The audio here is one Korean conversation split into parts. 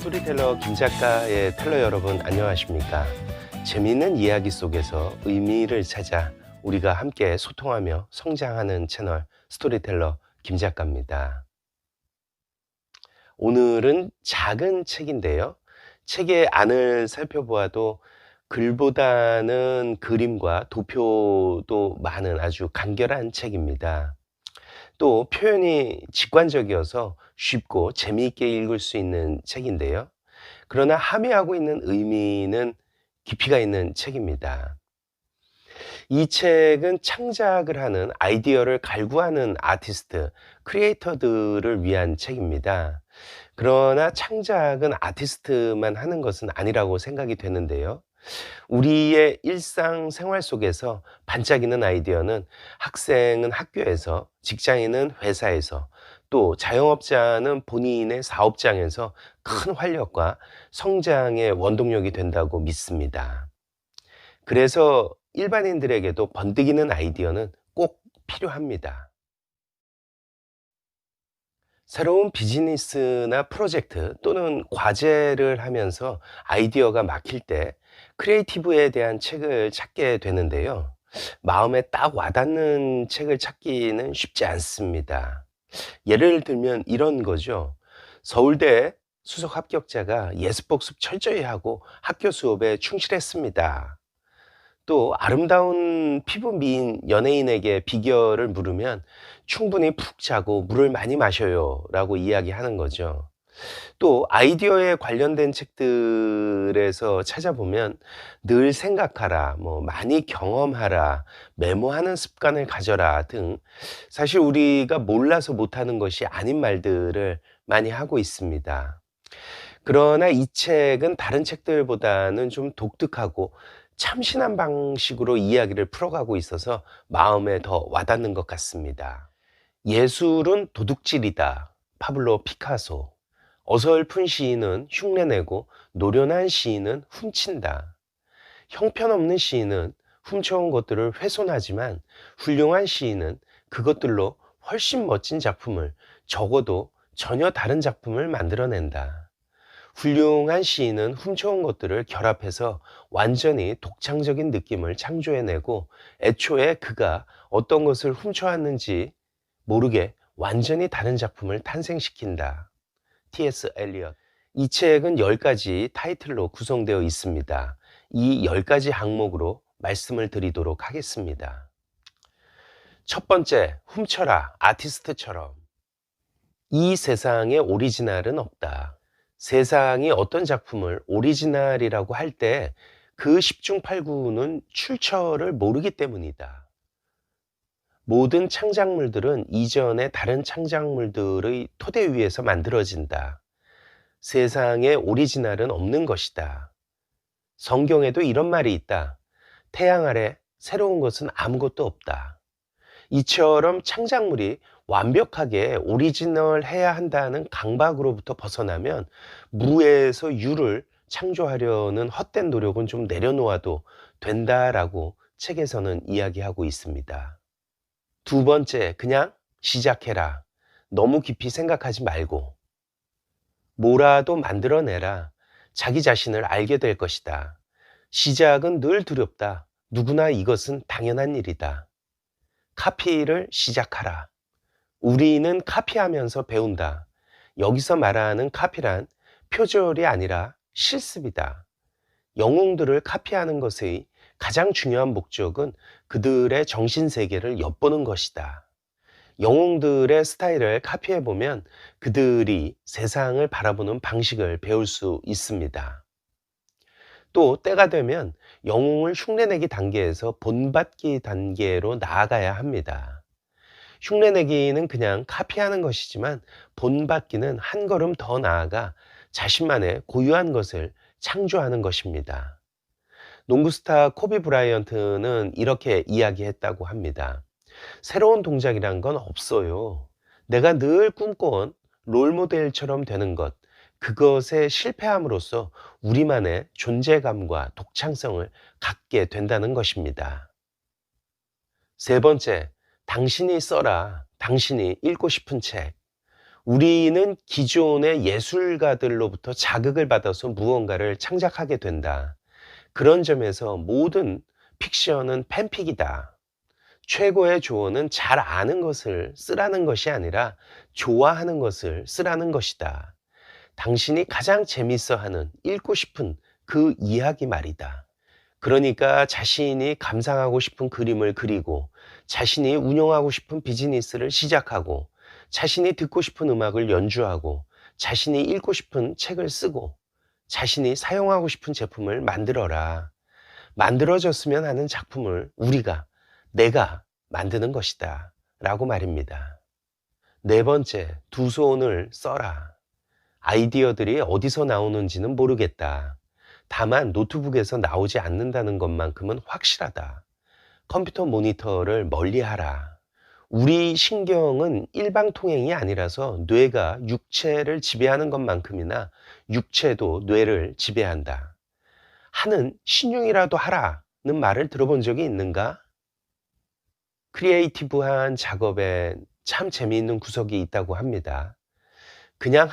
스토리텔러 김 작가의 텔러 여러분 안녕하십니까? 재미있는 이야기 속에서 의미를 찾아 우리가 함께 소통하며 성장하는 채널 스토리텔러 김 작가입니다. 오늘은 작은 책인데요. 책의 안을 살펴보아도 글보다는 그림과 도표도 많은 아주 간결한 책입니다. 또 표현이 직관적이어서 쉽고 재미있게 읽을 수 있는 책인데요. 그러나 함의하고 있는 의미는 깊이가 있는 책입니다. 이 책은 창작을 하는 아이디어를 갈구하는 아티스트, 크리에이터들을 위한 책입니다. 그러나 창작은 아티스트만 하는 것은 아니라고 생각이 되는데요. 우리의 일상생활 속에서 반짝이는 아이디어는 학생은 학교에서, 직장인은 회사에서, 또 자영업자는 본인의 사업장에서 큰 활력과 성장의 원동력이 된다고 믿습니다. 그래서 일반인들에게도 번뜩이는 아이디어는 꼭 필요합니다. 새로운 비즈니스나 프로젝트 또는 과제를 하면서 아이디어가 막힐 때 크리에이티브에 대한 책을 찾게 되는데요. 마음에 딱 와닿는 책을 찾기는 쉽지 않습니다. 예를 들면 이런 거죠. 서울대 수석 합격자가 예습복습 철저히 하고 학교 수업에 충실했습니다. 또 아름다운 피부 미인 연예인에게 비결을 물으면 충분히 푹 자고 물을 많이 마셔요 라고 이야기하는 거죠. 또 아이디어에 관련된 책들에서 찾아보면 늘 생각하라, 많이 경험하라, 메모하는 습관을 가져라 등 사실 우리가 몰라서 못하는 것이 아닌 말들을 많이 하고 있습니다. 그러나 이 책은 다른 책들보다는 좀 독특하고 참신한 방식으로 이야기를 풀어가고 있어서 마음에 더 와닿는 것 같습니다. 예술은 도둑질이다. 파블로 피카소. 어설픈 시인은 흉내내고 노련한 시인은 훔친다. 형편없는 시인은 훔쳐온 것들을 훼손하지만 훌륭한 시인은 그것들로 훨씬 멋진 작품을, 적어도 전혀 다른 작품을 만들어낸다. 훌륭한 시인은 훔쳐온 것들을 결합해서 완전히 독창적인 느낌을 창조해내고 애초에 그가 어떤 것을 훔쳐왔는지 모르게 완전히 다른 작품을 탄생시킨다. T.S. 엘리엇. 이 책은 10가지 타이틀로 구성되어 있습니다. 이 10가지 항목으로 말씀을 드리도록 하겠습니다. 첫 번째, 훔쳐라, 아티스트처럼. 이 세상에 오리지널은 없다. 세상이 어떤 작품을 오리지널이라고 할 때 그 10중 8구는 출처를 모르기 때문이다. 모든 창작물들은 이전의 다른 창작물들의 토대 위에서 만들어진다. 세상에 오리지널은 없는 것이다. 성경에도 이런 말이 있다. 태양 아래 새로운 것은 아무것도 없다. 이처럼 창작물이 완벽하게 오리지널해야 한다는 강박으로부터 벗어나면 무에서 유를 창조하려는 헛된 노력은 좀 내려놓아도 된다라고 책에서는 이야기하고 있습니다. 두 번째, 그냥 시작해라. 너무 깊이 생각하지 말고. 뭐라도 만들어내라. 자기 자신을 알게 될 것이다. 시작은 늘 두렵다. 누구나 이것은 당연한 일이다. 카피를 시작하라. 우리는 카피하면서 배운다. 여기서 말하는 카피란 표절이 아니라 실습이다. 영웅들을 카피하는 것의 가장 중요한 목적은 그들의 정신세계를 엿보는 것이다. 영웅들의 스타일을 카피해보면 그들이 세상을 바라보는 방식을 배울 수 있습니다. 또 때가 되면 영웅을 흉내내기 단계에서 본받기 단계로 나아가야 합니다. 흉내내기는 그냥 카피하는 것이지만 본받기는 한 걸음 더 나아가 자신만의 고유한 것을 창조하는 것입니다. 농구스타 코비 브라이언트는 이렇게 이야기했다고 합니다. 새로운 동작이란 건 없어요. 내가 늘 꿈꿔온 롤모델처럼 되는 것, 그것에 실패함으로써 우리만의 존재감과 독창성을 갖게 된다는 것입니다. 세 번째, 당신이 써라. 당신이 읽고 싶은 책. 우리는 기존의 예술가들로부터 자극을 받아서 무언가를 창작하게 된다. 그런 점에서 모든 픽션은 팬픽이다. 최고의 조언은 잘 아는 것을 쓰라는 것이 아니라 좋아하는 것을 쓰라는 것이다. 당신이 가장 재밌어 하는, 읽고 싶은 그 이야기 말이다. 그러니까 자신이 감상하고 싶은 그림을 그리고, 자신이 운영하고 싶은 비즈니스를 시작하고, 자신이 듣고 싶은 음악을 연주하고, 자신이 읽고 싶은 책을 쓰고, 자신이 사용하고 싶은 제품을 만들어라. 만들어졌으면 하는 작품을 내가 만드는 것이다. 라고 말입니다. 네 번째, 두 손을 써라. 아이디어들이 어디서 나오는지는 모르겠다. 다만 노트북에서 나오지 않는다는 것만큼은 확실하다. 컴퓨터 모니터를 멀리하라. 우리 신경은 일방통행이 아니라서 뇌가 육체를 지배하는 것만큼이나 육체도 뇌를 지배한다. 하는 신용이라도 하라는 말을 들어본 적이 있는가? 크리에이티브한 작업에 참 재미있는 구석이 있다고 합니다. 그냥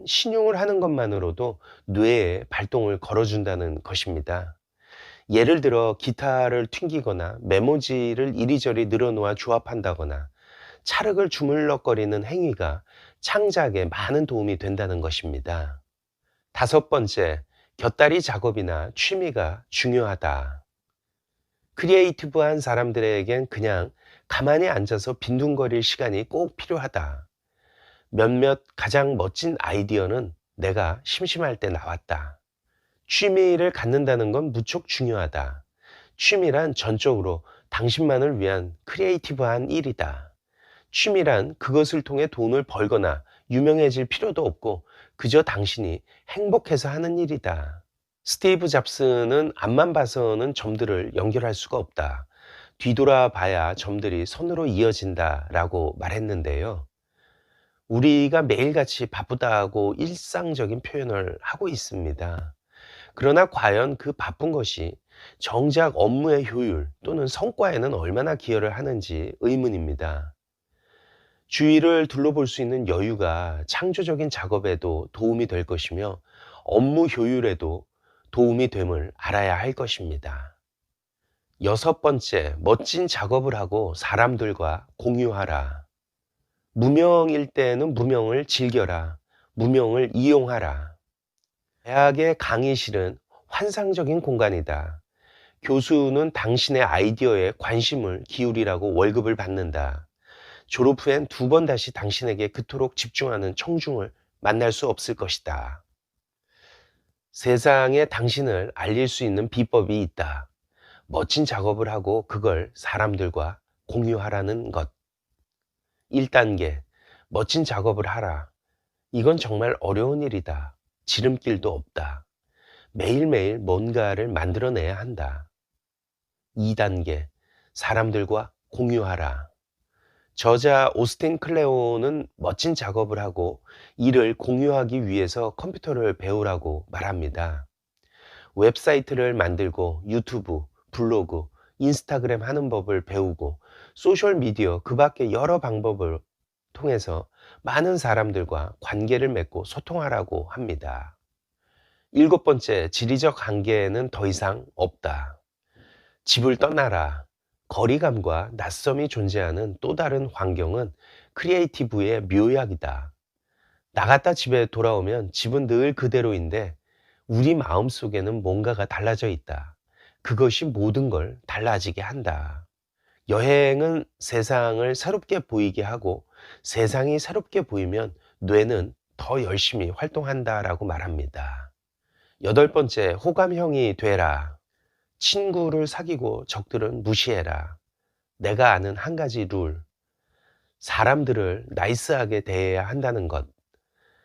신용을 하는 것만으로도 뇌에 발동을 걸어준다는 것입니다. 예를 들어 기타를 튕기거나 메모지를 이리저리 늘어놓아 조합한다거나 찰흙을 주물럭거리는 행위가 창작에 많은 도움이 된다는 것입니다. 다섯 번째, 곁다리 작업이나 취미가 중요하다. 크리에이티브한 사람들에겐 그냥 가만히 앉아서 빈둥거릴 시간이 꼭 필요하다. 몇몇 가장 멋진 아이디어는 내가 심심할 때 나왔다. 취미를 갖는다는 건 무척 중요하다. 취미란 전적으로 당신만을 위한 크리에이티브한 일이다. 취미란 그것을 통해 돈을 벌거나 유명해질 필요도 없고 그저 당신이 행복해서 하는 일이다. 스티브 잡스는 앞만 봐서는 점들을 연결할 수가 없다. 뒤돌아봐야 점들이 선으로 이어진다 라고 말했는데요. 우리가 매일같이 바쁘다고 일상적인 표현을 하고 있습니다. 그러나 과연 그 바쁜 것이 정작 업무의 효율 또는 성과에는 얼마나 기여를 하는지 의문입니다. 주위를 둘러볼 수 있는 여유가 창조적인 작업에도 도움이 될 것이며 업무 효율에도 도움이 됨을 알아야 할 것입니다. 여섯 번째, 멋진 작업을 하고 사람들과 공유하라. 무명일 때는 무명을 즐겨라. 무명을 이용하라. 대학의 강의실은 환상적인 공간이다. 교수는 당신의 아이디어에 관심을 기울이라고 월급을 받는다. 졸업 후엔 두 번 다시 당신에게 그토록 집중하는 청중을 만날 수 없을 것이다. 세상에 당신을 알릴 수 있는 비법이 있다. 멋진 작업을 하고 그걸 사람들과 공유하라는 것. 1단계, 멋진 작업을 하라. 이건 정말 어려운 일이다. 지름길도 없다. 매일매일 뭔가를 만들어내야 한다. 2단계, 사람들과 공유하라. 저자 오스틴 클레오는 멋진 작업을 하고 이를 공유하기 위해서 컴퓨터를 배우라고 말합니다. 웹사이트를 만들고 유튜브, 블로그, 인스타그램 하는 법을 배우고 소셜미디어 그 밖에 여러 방법을 통해서 많은 사람들과 관계를 맺고 소통하라고 합니다. 7번째, 지리적 한계는 더 이상 없다. 집을 떠나라. 거리감과 낯섦이 존재하는 또 다른 환경은 크리에이티브의 묘약이다. 나갔다 집에 돌아오면 집은 늘 그대로인데 우리 마음속에는 뭔가가 달라져 있다. 그것이 모든 걸 달라지게 한다. 여행은 세상을 새롭게 보이게 하고 세상이 새롭게 보이면 뇌는 더 열심히 활동한다라고 말합니다. 8번째, 호감형이 되라. 친구를 사귀고 적들은 무시해라. 내가 아는 한 가지 룰. 사람들을 나이스하게 대해야 한다는 것.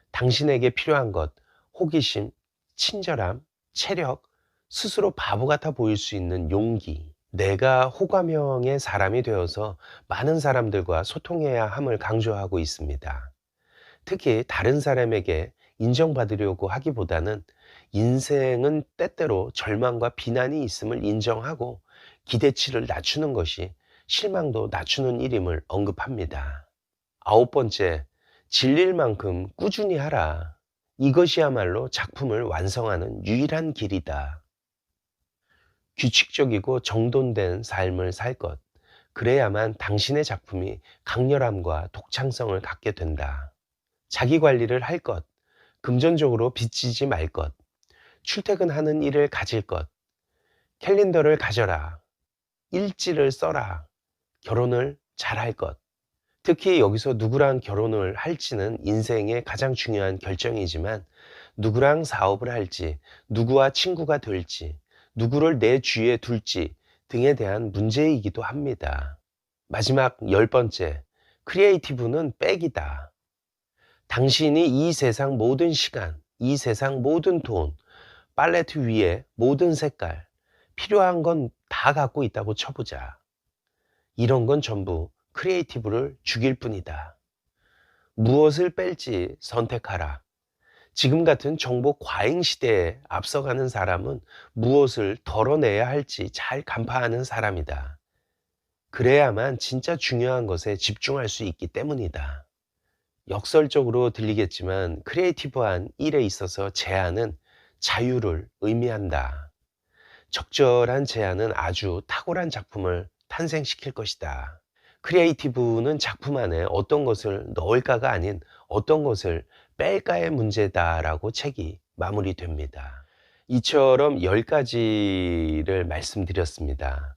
당신에게 필요한 것, 호기심, 친절함, 체력, 스스로 바보 같아 보일 수 있는 용기. 내가 호감형의 사람이 되어서 많은 사람들과 소통해야 함을 강조하고 있습니다. 특히 다른 사람에게 인정받으려고 하기보다는 인생은 때때로 절망과 비난이 있음을 인정하고 기대치를 낮추는 것이 실망도 낮추는 일임을 언급합니다. 9번째, 질릴 만큼 꾸준히 하라. 이것이야말로 작품을 완성하는 유일한 길이다. 규칙적이고 정돈된 삶을 살 것. 그래야만 당신의 작품이 강렬함과 독창성을 갖게 된다. 자기 관리를 할 것. 금전적으로 빚지지 말 것. 출퇴근하는 일을 가질 것. 캘린더를 가져라. 일지를 써라. 결혼을 잘할 것. 특히 여기서 누구랑 결혼을 할지는 인생의 가장 중요한 결정이지만 누구랑 사업을 할지, 누구와 친구가 될지, 누구를 내 주위에 둘지 등에 대한 문제이기도 합니다. 마지막 10번째, 크리에이티브는 백이다. 당신이 이 세상 모든 시간, 이 세상 모든 돈, 팔레트 위에 모든 색깔, 필요한 건 다 갖고 있다고 쳐보자. 이런 건 전부 크리에이티브를 죽일 뿐이다. 무엇을 뺄지 선택하라. 지금 같은 정보 과잉 시대에 앞서가는 사람은 무엇을 덜어내야 할지 잘 간파하는 사람이다. 그래야만 진짜 중요한 것에 집중할 수 있기 때문이다. 역설적으로 들리겠지만 크리에이티브한 일에 있어서 제한은 자유를 의미한다. 적절한 제한은 아주 탁월한 작품을 탄생시킬 것이다. 크리에이티브는 작품 안에 어떤 것을 넣을까가 아닌 어떤 것을 뺄까의 문제다라고 책이 마무리됩니다. 이처럼 10가지를 말씀드렸습니다.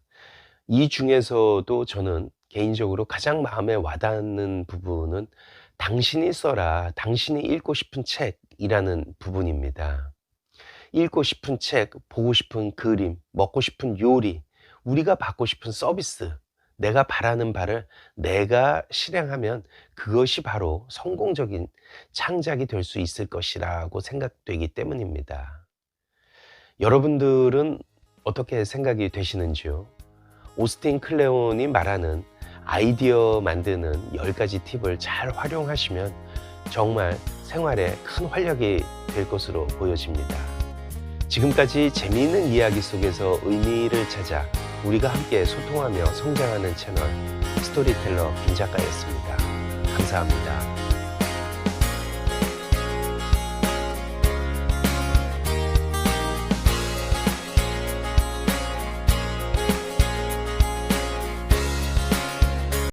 이 중에서도 저는 개인적으로 가장 마음에 와닿는 부분은 당신이 써라, 당신이 읽고 싶은 책이라는 부분입니다. 읽고 싶은 책, 보고 싶은 그림, 먹고 싶은 요리, 우리가 받고 싶은 서비스, 내가 바라는 바를 내가 실행하면 그것이 바로 성공적인 창작이 될 수 있을 것이라고 생각되기 때문입니다. 여러분들은 어떻게 생각이 되시는지요? 오스틴 클레온이 말하는 아이디어 만드는 10가지 팁을 잘 활용하시면 정말 생활에 큰 활력이 될 것으로 보여집니다. 지금까지 재미있는 이야기 속에서 의미를 찾아 우리가 함께 소통하며 성장하는 채널 스토리텔러 김 작가였습니다. 감사합니다.